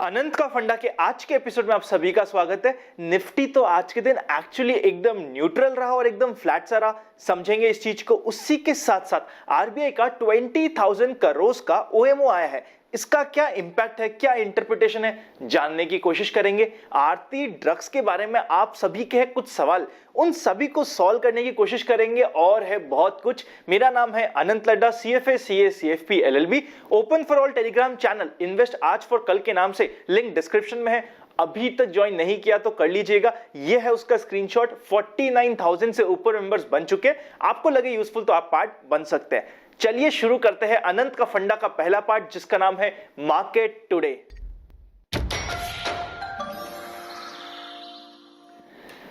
अनंत का फंडा के आज के एपिसोड में आप सभी का स्वागत है। निफ्टी तो आज के दिन एक्चुअली एकदम न्यूट्रल रहा और एकदम फ्लैट सा रहा। समझेंगे इस चीज को। उसी के साथ साथ आरबीआई का 20,000 करोड़ का ओएमओ आया है। इसका क्या इंपैक्ट है, क्या इंटरप्रिटेशन है, जानने की कोशिश करेंगे। आरती ड्रग्स के बारे में आप सभी के हैं कुछ सवाल, उन सभी को सॉल्व करने की कोशिश करेंगे और है बहुत कुछ। मेरा नाम है Anant Ladda, CFA CA CFP LLB, open for all Telegram channel invest आज फॉर कल के नाम से, लिंक डिस्क्रिप्शन में है। अभी तक ज्वाइन नहीं किया तो कर लीजिएगा। यह है उसका स्क्रीनशॉट। 49,000 से ऊपर मेंबर्स बन चुके हैं। आपको लगे यूजफुल तो आप पार्ट बन सकते हैं। चलिए शुरू करते हैं अनंत का फंडा का पहला पार्ट, जिसका नाम है मार्केट टुडे।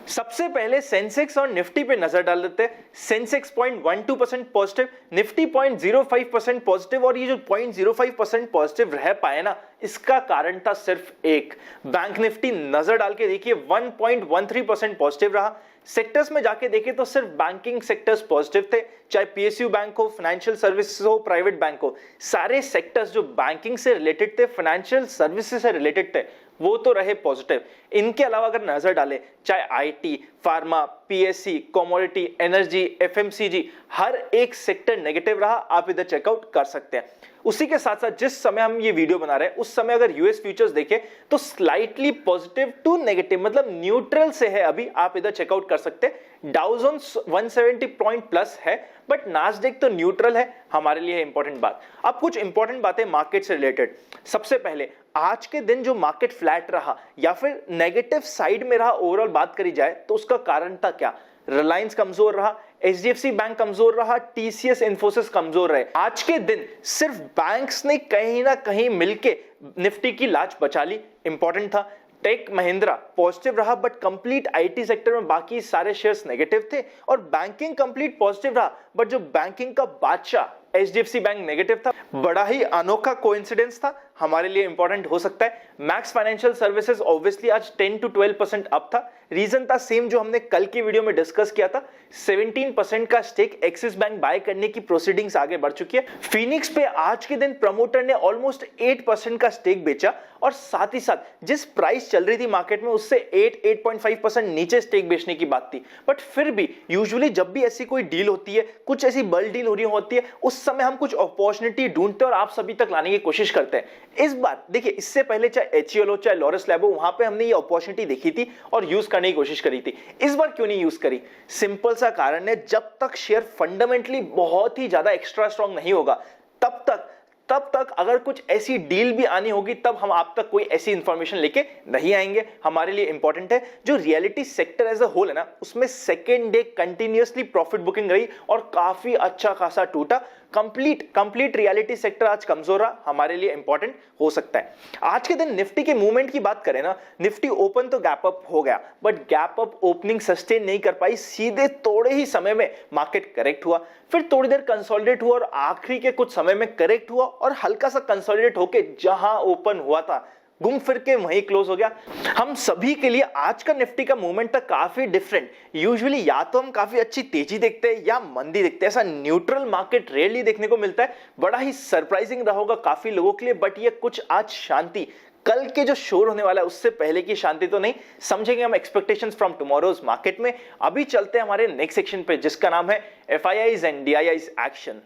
सबसे पहले सेंसेक्स और निफ्टी पे नजर डाल देते हैं। Sensex 0.12% positive, Nifty 0.05% positive. और ये जो 0.05% पॉजिटिव रह पाए ना, इसका कारण था सिर्फ एक। बैंक निफ्टी नजर डाल के देखिए 1.13% पॉजिटिव रहा। सेक्टर्स में जाके देखें तो सिर्फ बैंकिंग सेक्टर्स पॉजिटिव थे, चाहे पीएसयू बैंक हो, फाइनेंशियल सर्विसेज हो, प्राइवेट बैंक हो। सारे सेक्टर्स जो बैंकिंग से रिलेटेड थे, फाइनेंशियल सर्विसेज से रिलेटेड थे, वो तो रहे पॉजिटिव। इनके अलावा अगर नजर डालें, चाहे IT, pharma, PSC, commodity, energy, FMCG, हर एक सेक्टर नेगेटिव रहा। आप इधर चेकआउट कर सकते हैं। उसी के साथ साथ जिस समय हम ये वीडियो बना रहे हैं उस समय अगर यूएस फ्यूचर्स देखें तो स्लाइटली पॉजिटिव टू नेगेटिव, मतलब न्यूट्रल से है। अभी आप इधर चेकआउट कर सकते हैं। डाउ जोन्स 170 पॉइंट प्लस है, बट नास्डेक तो न्यूट्रल है। हमारे लिए इंपॉर्टेंट बात। अब कुछ इंपॉर्टेंट बातें मार्केट से रिलेटेड। सबसे पहले आज के दिन जो मार्केट फ्लैट रहा या फिर नेगेटिव साइड में रहा, ओवरऑल बात करी जाए तो उसका कारण था क्या? रिलायंस कमजोर रहा, एचडीएफसी बैंक कमजोर रहा, टीसीएस, इन्फोसिस कमजोर रहे। आज के दिन सिर्फ बैंक्स ने कहीं ना कहीं मिलके निफ्टी की लाज बचा ली। इंपॉर्टेंट था। टेक महिंद्रा पॉजिटिव रहा, बट कंप्लीट आईटी सेक्टर में बाकी सारे शेयर्स नेगेटिव थे। और बैंकिंग कंप्लीट पॉजिटिव रहा, बट जो बैंकिंग का बादशाह एचडीएफसी बैंक नेगेटिव था। बड़ा ही अनोखा कोइंसिडेंस था, हमारे लिए इंपॉर्टेंट हो सकता है। मैक्स फाइनेंशियल सर्विसेज ऑब्वियसली आज 10 to 12% अप था। रीजन था सेम जो हमने कल की वीडियो में डिस्कस किया था। 17% का स्टेक एक्सिस बैंक बाय करने की प्रोसीडिंग्स आगे बढ़ चुकी है। फिनिक्स पे आज के दिन प्रमोटर ने ऑलमोस्ट 8% का स्टेक बेचा और साथ ही साथ जिस प्राइस चल रही थी मार्केट में उससे 8.5% नीचे स्टेक बेचने की बात थी। बट फिर भी यूजुअली जब भी ऐसी कोई डील होती है, कुछ ऐसी बल्क डील हो रही होती है, उस समय हम कुछ अपॉर्चुनिटी ढूंढते हैं और आप सभी तक लाने की कोशिश करते हैं। इस बार देखिए, इससे पहले चाहे एचईएल हो, चाहे लॉरस लैब हो, वहां पे हमने ये अपॉर्चुनिटी देखी थी और यूज करने की कोशिश करी थी। इस बार क्यों नहीं यूज करी? सिंपल सा कारण है, जब तक शेयर फंडामेंटली बहुत ही ज्यादा एक्स्ट्रा स्ट्रांग नहीं होगा तब तक अगर कुछ ऐसी डील भी आनी होगी तब हम आप तक कोई ऐसी इंफॉर्मेशन लेके नहीं आएंगे। हमारे लिए इंपॉर्टेंट है जो reality sector as a whole है ना, उसमें second day continuously profit booking रही और काफी अच्छा खासा टूटा। कंप्लीट रियलिटी सेक्टर आज कमजोर रहा, हमारे लिए इंपॉर्टेंट हो सकता है। आज के दिन निफ्टी के मूवमेंट की बात करें ना, निफ्टी ओपन तो गैप अप हो गया, but gap up opening sustain नहीं कर पाई। सीधे थोड़े ही समय में मार्केट करेक्ट हुआ, फिर थोड़ी देर कंसोलिडेट हुआ और आखिरी के कुछ समय में करेक्ट हुआ और हल्का सा कंसोलिडेट होके जहां ओपन हुआ था घूम फिर के वहीं क्लोज हो गया। हम सभी के लिए आज का निफ्टी का मूवमेंट था काफी डिफरेंट। यूजुअली या तो हम काफी अच्छी तेजी देखते हैं या मंदी देखते हैं। ऐसा न्यूट्रल मार्केट रेयरली देखने को मिलता है। बड़ा ही सरप्राइजिंग रहा होगा काफी लोगों के लिए, बट ये कुछ आज शांति, कल के जो शोर होने वाला है उससे पहले की शांति तो नहीं। समझेंगे हम एक्सपेक्टेशंस फ्रॉम टुमारोज मार्केट में। अभी चलते हैं हमारे नेक्स्ट सेक्शन पे, जिसका नाम है FIIs and DIIs action.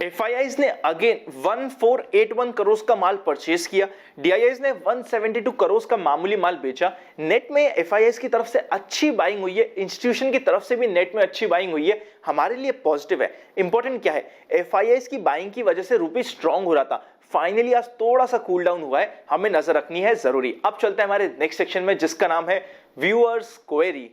FIIs ने अगेन 1481 करोड़ का माल परचेज किया। डीआईआईज ने 172 करोड़ का मामूली माल बेचा। नेट में एफआईआईज की तरफ से अच्छी बाइंग हुई है, इंस्टीट्यूशन की तरफ से भी नेट में अच्छी बाइंग हुई है, हमारे लिए पॉजिटिव है। इंपॉर्टेंट क्या है, एफआईआईज की बाइंग की वजह से रुपी स्ट्रांग हो रहा था, फाइनली आज थोड़ा सा कूल डाउन हुआ है, हमें नजर रखनी है जरूरी। अब चलते हैं हमारे नेक्स्ट सेक्शन में, जिसका नाम है व्यूअर्स क्वेरी।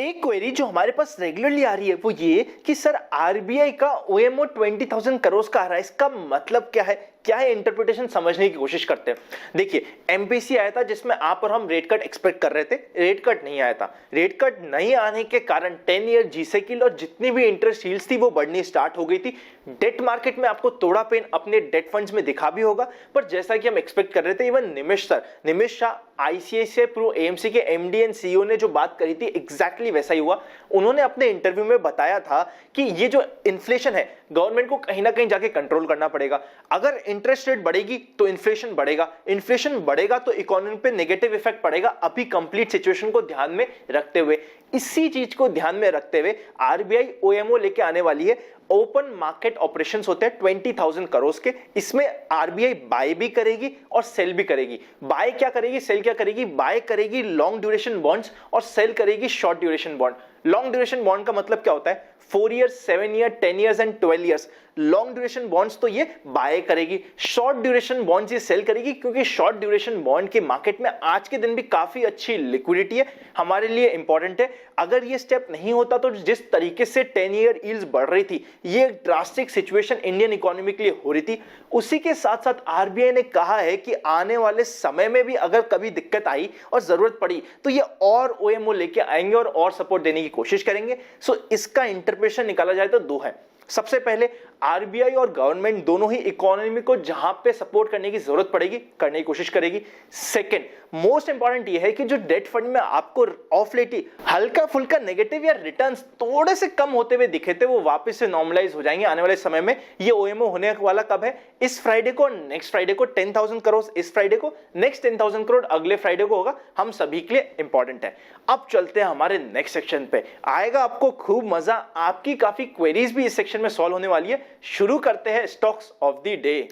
एक क्वेरी जो हमारे पास रेगुलरली आ रही है वो ये कि सर आरबीआई का ओएमओ 20,000 करोड़ का आ रहा है, इसका मतलब क्या है, क्या है इंटरप्रिटेशन समझने की कोशिश करते हैं। देखिए एमपीसी आया था जिसमें आप और हम रेट कट एक्सपेक्ट कर रहे थे, रेट कट नहीं आया था। रेट कट नहीं आने के कारण 10 ईयर जीसेकिल और जितनी भी इंटरेस्ट यील्ड्स थी वो बढ़नी स्टार्ट हो गई थी। डेट मार्केट में आपको थोड़ा पेन अपने डेट फंड्स में दिखा भी होगा, पर जैसा कि हम एक्सपेक्ट कर रहे थे, even Nimish Shah ICICI Pru AMC के एमडी एंड सीईओ ने जो बात करी थी एग्जैक्टली वैसा ही हुआ। उन्होंने अपने इंटरव्यू में बताया था कि ये जो इन्फ्लेशन है गवर्नमेंट को कहीं ना कहीं जाके कंट्रोल करना पड़ेगा। अगर इंटरेस्ट रेट बढ़ेगी तो इन्फ्लेशन बढ़ेगा, इन्फ्लेशन बढ़ेगा तो इकोनॉमी पे नेगेटिव इफेक्ट पड़ेगा। अभी कंप्लीट सिचुएशन को ध्यान में रखते हुए, इसी चीज को ध्यान में रखते हुए आरबीआई ओएमओ लेके आने वाली है। ओपन मार्केट ऑपरेशंस होते हैं 20,000 करोड़ के, इसमें आरबीआई बाय भी करेगी और सेल भी करेगी। बाय क्या करेगी, सेल क्या करेगी? बाय करेगी लॉन्ग ड्यूरेशन बॉन्ड्स और सेल करेगी short duration bond. Long duration bond का मतलब क्या होता है? 4 years, 7 year, 10 years and 12 years. Long duration bonds तो ये बाय करेगी, शॉर्ट ड्यूरेशन बॉन्ड्स ये सेल करेगी, क्योंकि शॉर्ट ड्यूरेशन बॉन्ड के मार्केट में आज के दिन भी काफी अच्छी लिक्विडिटी है, हमारे लिए इंपॉर्टेंट है। अगर ये स्टेप नहीं होता तो जिस तरीके से 10 ईयर यील्ड्स बढ़ रही थी, ये ड्रास्टिक सिचुएशन इंडियन इकोनॉमी के लिए हो रही थी। उसी के साथ साथ आरबीआई ने कहा है कि आने वाले समय में भी अगर कभी दिक्कत आई और जरूरत पड़ी तो ये और ओएमओ लेके आएंगे और सपोर्ट देने की कोशिश करेंगे। सो इसका इंटरप्रिटेशन निकाला जाए तो दो है। सबसे पहले आरबीआई और गवर्नमेंट दोनों ही इकोनॉमी को जहां पे सपोर्ट करने की जरूरत पड़ेगी करने की कोशिश करेगी। सेकंड मोस्ट इंपॉर्टेंट ये है कि जो डेट फंड में आपको ऑफ लेट ही हल्का फुल्का नेगेटिव या रिटर्न्स थोड़े से कम होते हुए दिखे थे, वो वापस से नॉर्मलाइज हो जाएंगे आने वाले समय में। ये ओएमओ होने वाला कब है? इस फ्राइडे को, नेक्स्ट फ्राइडे को 10,000 करोड़ इस फ्राइडे को, नेक्स्ट 10,000 करोड़ अगले फ्राइडे को होगा। हम सभी के लिए इंपॉर्टेंट है। अब चलते हैं हमारे नेक्स्ट सेक्शन पे, आएगा आपको खूब मजा, आपकी काफी क्वेरीज भी इस सेक्शन में सॉल्व होने वाली है। शुरू करते हैं स्टॉक्स ऑफ द डे।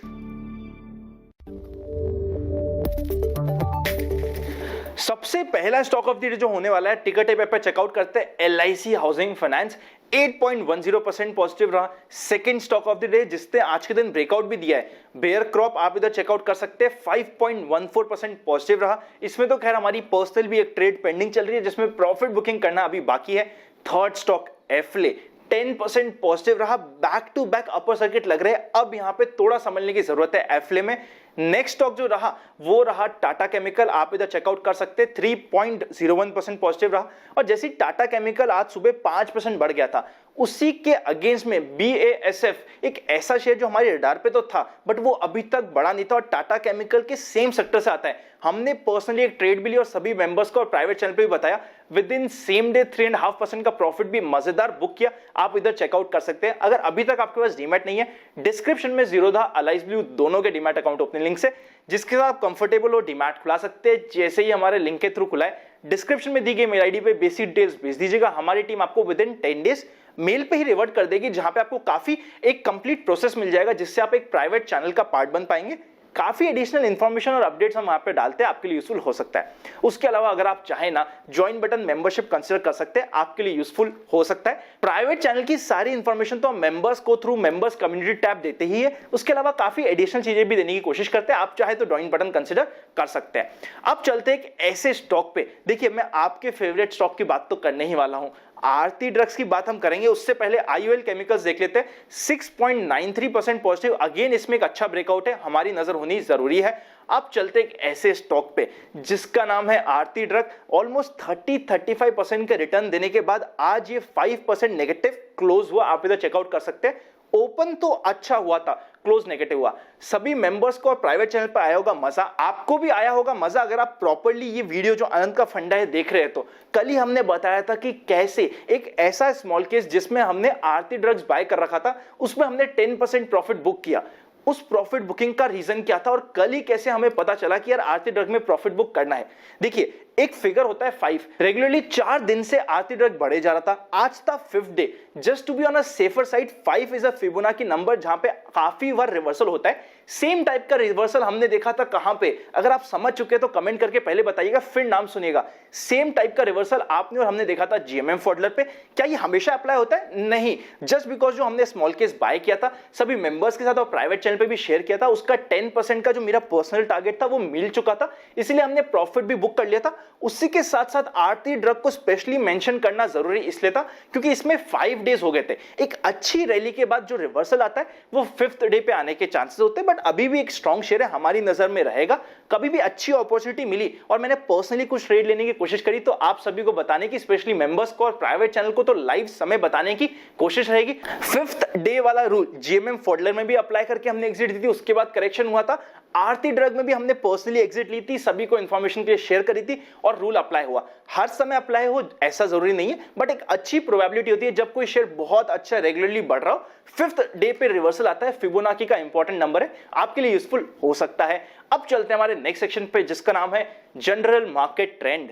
सबसे पहला स्टॉक ऑफ द डे जो होने वाला है, टिकर टेप पे चेकआउट करते हैं, एलआईसी हाउसिंग फाइनेंस 8.10% पॉजिटिव रहा। Second stock of the day जिसने आज के दिन ब्रेकआउट भी दिया है, बेयर क्रॉप, आप इधर चेकआउट कर सकते हैं, 5.14% पॉजिटिव रहा। इसमें तो खैर हमारी पर्सनल भी एक ट्रेड पेंडिंग चल रही है जिसमें प्रॉफिट बुकिंग करना अभी बाकी है। थर्ड स्टॉक एफले 10% पॉजिटिव रहा, back to back upper circuit लग रहे हैं। अब यहां पे थोड़ा समझने की जरूरत है एफले में। नेक्स्ट स्टॉक जो रहा वो रहा टाटा केमिकल, आप इधर चेकआउट कर सकते हैं, 3.01% पॉजिटिव रहा। और जैसे टाटा केमिकल आज सुबह 5% बढ़ गया था, उसी के अगेंस्ट में बीएएसएफ एक ऐसा शेयर जो हमारे रडार पे तो था बट वो अभी तक बढ़ा नहीं था और टाटा केमिकल के सेम सेक्टर से आता है। हमने पर्सनली एक ट्रेड भी ली और सभी मेंबर्स को और प्राइवेट चैनल पे भी बताया, विद इन सेम डे 3.5% का प्रॉफिट भी मजेदार बुक किया। आप इधर चेकआउट कर सकते हैं। अगर अभी तक आपके पास डीमैट नहीं है, डिस्क्रिप्शन में जीरोधा अलाइस ब्लू दोनों के डीमैट अकाउंट ओपनिंग लिंक से, जिसके साथ आप कंफर्टेबल हो डीमैट खुला सकते हैं। जैसे ही हमारे लिंक के थ्रू खुला है, डिस्क्रिप्शन में दी गई मेल आईडी पे बेसिक डिटेल्स भेज दीजिएगा। हमारी टीम आपको विद इन 10 डेज मेल पे ही रिवर्ट कर देगी, जहां पे आपको काफी एक कंप्लीट प्रोसेस मिल जाएगा जिससे आप एक प्राइवेट चैनल का पार्ट बन पाएंगे। काफी एडिशनल इंफॉर्मेशन और अपडेट्स हम वहां पे डालते हैं, आपके लिए यूजफुल हो सकता है। उसके अलावा अगर आप चाहें ना, ज्वाइन बटन मेंबरशिप कंसीडर कर सकते हैं, आपके लिए यूजफुल हो सकता है। प्राइवेट चैनल की सारी इंफॉर्मेशन तो हम मेंबर्स को थ्रू मेंबर्स कम्युनिटी टैब देते ही है, उसके अलावा काफी एडिशनल चीजें भी देने की कोशिश करते हैं। आप चाहे तो ज्वाइन बटन कंसीडर कर सकते हैं। अब चलते हैं एक ऐसे स्टॉक पे, देखिए मैं आपके फेवरेट स्टॉक की बात तो करने ही वाला हूं, आरती ड्रग्स की बात हम करेंगे। उससे पहले आईओएल केमिकल्स देख लेते हैं, 6.93% पॉजिटिव। अगेन इसमें एक अच्छा ब्रेकआउट है, हमारी नजर होनी जरूरी है। अब चलते एक ऐसे स्टॉक पे जिसका नाम है आरती ड्रग। ऑलमोस्ट 30-35% के रिटर्न देने के बाद आज ये 5% नेगेटिव क्लोज हुआ। आप इधर चेकआउट कर सकते हैं। ओपन तो अच्छा हुआ था, क्लोज नेगेटिव हुआ। सभी मेंबर्स को और प्राइवेट चैनल पर आया होगा मजा, आपको भी आया होगा मजा अगर आप प्रॉपर्ली ये वीडियो जो अनंत का फंडा है देख रहे हैं। तो कल ही हमने बताया था कि कैसे एक ऐसा स्मॉल केस जिसमें हमने आरती ड्रग्स बाय कर रखा था, उसमें हमने 10% प्रॉफिट बुक किया। उस प्रॉफिट बुकिंग का रीजन क्या था और कल ही कैसे हमें पता चला कि यार आरती ड्रग में प्रॉफिट बुक करना है। देखिए एक फिगर होता है 5, रेगुलरली 4 दिन से आरती ड्रग बढ़े जा रहा था, आज था 5th day. Just to be on a safer side, 5 is a Fibonacci number जहां पे काफी बार रिवर्सल होता है। सेम टाइप का रिवर्सल हमने देखा था कहां पे, अगर आप समझ चुके तो कमेंट करके पहले बताइएगा फिर नाम सुनिएगा। सेम टाइप का रिवर्सल आपने और हमने देखा था जीएमएम फॉडलर पे। क्या ये हमेशा अप्लाई होता है? नहीं, जस्ट बिकॉज जो हमने स्मॉल केस बाय किया था, सभी मेंबर्स के साथ और प्राइवेट चैनल पे भी शेयर किया था, उसका 10% का जो मेरा पर्सनल टारगेट था वो मिल चुका था, इसलिए हमने प्रॉफिट भी बुक कर लिया था। उसी के साथ साथ आरती ड्रग को स्पेशली मेंशन करना जरूरी इसलिए था क्योंकि इसमें 5 डेज हो गए थे। एक अच्छी रैली के बाद जो रिवर्सल आता है वो 5th डे पे आने के चांसेस होते हैं, बट अभी भी एक स्ट्रॉन्ग शेयर है, हमारी नजर में रहेगा। कभी भी अच्छी अपॉर्चुनिटी मिली और मैंने पर्सनली कुछ ट्रेड लेने की कोशिश करी तो आप सभी को बताने की, स्पेशली मेंबर्स को और प्राइवेट चैनल को तो लाइव समय बताने की कोशिश रहेगी। 5th डे वाला रूल जीएमएम फॉडलर में भी अप्लाई करके हमने एग्जिट दी थी, उसके बाद करेक्शन हुआ था। आरती ड्रग में भी हमने पर्सनली एग्जिट ली थी, सभी को इंफॉर्मेशन के लिए शेयर करी थी और रूल अप्लाई हुआ। हर समय अप्लाई हो ऐसा जरूरी नहीं है, बट एक अच्छी प्रोबेबिलिटी होती है जब कोई शेयर बहुत अच्छा रेगुलरली बढ़ रहा हो। 5th डे पे रिवर्सल आता है, फिबोनाची का इंपॉर्टेंट नंबर है, आपके लिए यूजफुल हो सकता है। अब चलते हैं हमारे नेक्स्ट सेक्शन पे जिसका नाम है general market trend.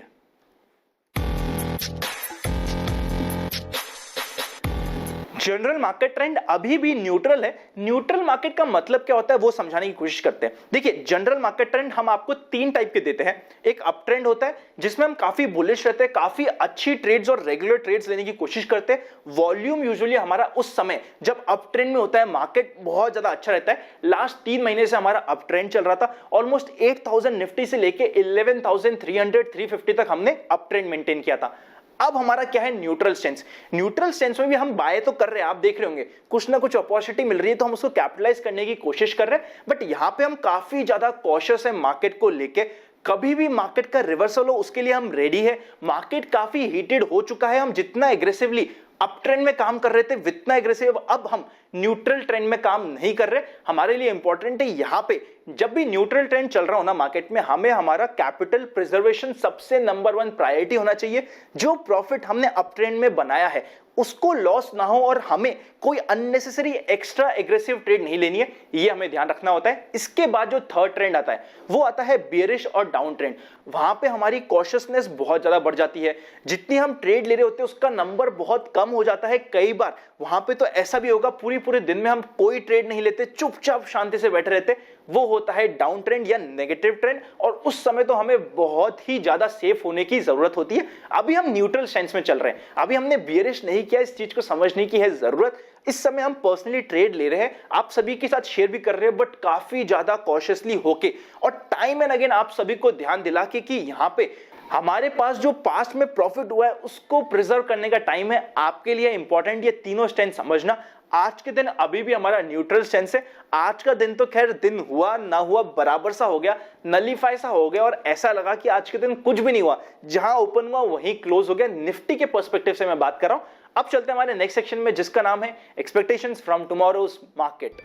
General market trend अभी भी न्यूट्रल है। न्यूट्रल मार्केट का मतलब क्या होता है वो समझाने की कोशिश करते हैं। देखिए, जनरल मार्केट ट्रेंड हम आपको 3 टाइप के देते हैं। एक अप ट्रेंड होता है जिसमें हम काफी बुलिश रहते हैं, काफी अच्छी ट्रेड्स और रेगुलर ट्रेड्स लेने की कोशिश करते हैं। वॉल्यूम यूजुअली हमारा उस समय जब अप ट्रेंड में होता है, मार्केट बहुत ज्यादा अच्छा रहता है। लास्ट 3 महीने से हमारा अप ट्रेंड चल रहा था, ऑलमोस्ट 8000 निफ्टी से लेके 11300 350 तक हमने अप ट्रेंड मेंटेन किया था। अब हमारा क्या है, न्यूट्रल स्टेंस। न्यूट्रल स्टेंस में भी हम बाय तो कर रहे हैं, आप देख रहे होंगे कुछ ना कुछ अपॉर्चुनिटी मिल रही है तो हम उसको कैपिटलाइज करने की कोशिश कर रहे हैं, बट यहां पे हम काफी ज्यादा कॉशियस है मार्केट को लेके। कभी भी मार्केट का रिवर्सल हो उसके लिए हम रेडी है। मार्केट काफी हीटेड हो चुका है, हम जितना एग्रेसिवली अप ट्रेंड में काम कर रहे थे उतना एग्रेसिव अब हम न्यूट्रल ट्रेंड में काम नहीं कर रहे। हमारे लिए इंपॉर्टेंट है यहां पे जब भी न्यूट्रल ट्रेंड चल रहा हो ना मार्केट में, हमें हमारा कैपिटल प्रिजर्वेशन सबसे नंबर 1 प्रायोरिटी होना चाहिए। जो प्रॉफिट हमने अप ट्रेंड में बनाया है उसको लॉस ना हो और हमें कोई अननेसेसरी एक्स्ट्रा एग्रेसिव ट्रेड नहीं लेनी है, ये हमें ध्यान रखना होता है। इसके बाद जो थर्ड ट्रेंड आता है वो आता है बेयरिश और डाउन ट्रेंड। वहां पे हमारी कॉशियसनेस बहुत ज्यादा बढ़ जाती है, जितनी हम ट्रेड ले रहे होते हैं उसका नंबर बहुत कम हो जाता है। कई बार वहां पे तो ऐसा भी होगा पूरे दिन में हम कोई ट्रेड नहीं लेते, चुपचाप शांति से बैठे रहते, वो होता है डाउन ट्रेंड या नेगेटिव ट्रेंड। और उस समय तो हमें बहुत ही ज्यादा सेफ होने की जरूरत होती है। अभी हम न्यूट्रल स्टैंस में चल रहे हैं, अभी हमने बियरिश नहीं किया, इस चीज को समझने की है जरूरत। इस समय हम पर्सनली ट्रेड ले रहे हैं, आप सभी के साथ शेयर भी कर रहे हैं, बट काफी ज्यादा कॉशियसली होके और टाइम एंड अगेन आप सभी को ध्यान दिला के कि यहां पे हमारे पास जो पास्ट में प्रॉफिट हुआ है उसको प्रिजर्व करने का टाइम है। आपके लिए इंपॉर्टेंट ये तीनों स्टैंड समझना। आज के दिन अभी भी हमारा न्यूट्रल स्टैंस है। आज का दिन तो खैर दिन हुआ ना हुआ बराबर सा हो गया, नलीफाई सा हो गया और ऐसा लगा कि आज के दिन कुछ भी नहीं हुआ, जहां ओपन हुआ वहीं क्लोज हो गया। निफ्टी के पर्सपेक्टिव से मैं बात कर रहा हूं। अब चलते हैं हमारे नेक्स्ट सेक्शन में जिसका नाम है एक्सपेक्टेशंस फ्रॉम टुमारोज मार्केट।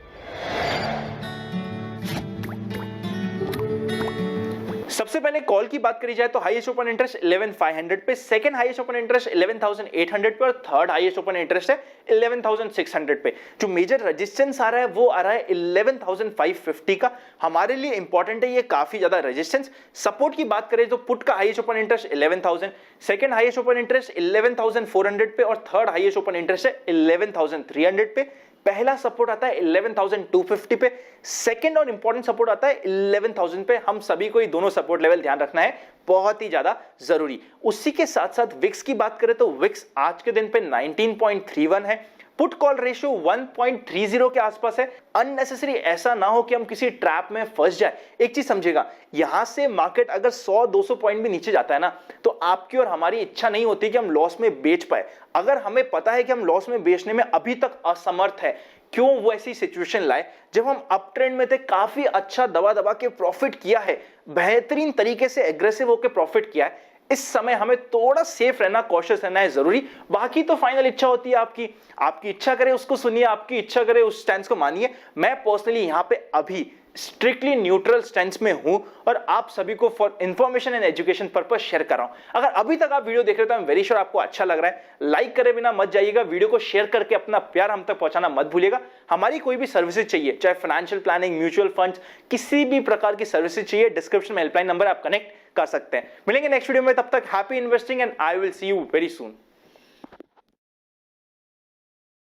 सबसे पहले कॉल की बात करी जाए तो हाईएस्ट ओपन इंटरेस्ट 11500 पे, सेकंड हाईएस्ट ओपन इंटरेस्ट 11800 पे और थर्ड हाईएस्ट ओपन इंटरेस्ट है 11600 पे। जो मेजर रेजिस्टेंस आ रहा है वो आ रहा है 11550 का। हमारे लिए इंपॉर्टेंट है ये काफी ज्यादा रेजिस्टेंस। सपोर्ट की बात करें तो पुट का highest open interest 11000, second highest open interest 11400 पे और थर्ड हाईएस्ट ओपन इंटरेस्ट है 11300 पे। पहला सपोर्ट आता है 11250 पे, सेकंड और इंपॉर्टेंट सपोर्ट आता है 11000 पे। हम सभी को ये दोनों सपोर्ट लेवल ध्यान रखना है, बहुत ही ज्यादा जरूरी। उसी के साथ साथ विक्स की बात करें तो विक्स आज के दिन पे 19.31 है, पुट कॉल रेशियो 1.30 के आसपास है। अननेसेसरी ऐसा ना हो कि हम किसी ट्रैप में फंस जाए। एक चीज समझेगा, यहां से मार्केट अगर 100-200 पॉइंट भी नीचे जाता है ना तो आपकी और हमारी इच्छा नहीं होती कि हम लॉस में बेच पाए। अगर हमें पता है कि हम लॉस में बेचने में अभी तक असमर्थ है, क्यों वो ऐसी सिचुएशन लाए जब हम अप ट्रेंड में थे, काफी अच्छा दबा के प्रॉफिट किया है, बेहतरीन तरीके से एग्रेसिव होकर प्रॉफिट किया है। इस समय हमें थोड़ा सेफ रहना, कॉशियस रहना है जरूरी। बाकी तो फाइनल इच्छा होती है आपकी इच्छा करे उसको सुनिए, आपकी इच्छा करे उस स्टैंस को मानिए। मैं पर्सनली यहां पे अभी स्ट्रिक्टली न्यूट्रल स्टैंस में हूं और आप सभी को for information and education purpose share कर रहा हूं। अगर अभी तक आप वीडियो देख रहे हो तो आई एम वेरी श्योर आपको अच्छा लग रहा है। लाइक करे बिना मत जाइएगा, वीडियो को शेयर करके अपना प्यार हम तक पहुंचाना मत भूलिएगा। हमारी कोई भी सर्विसेज चाहिए, चाहे फाइनेंशियल प्लानिंग, म्यूचुअल फंड्स, किसी भी प्रकार की सर्विसेज चाहिए, डिस्क्रिप्शन में हेल्पलाइन नंबर आप कनेक्ट कर सकते हैं। मिलेंगे नेक्स्ट वीडियो में, तब तक happy investing and I will see you very soon.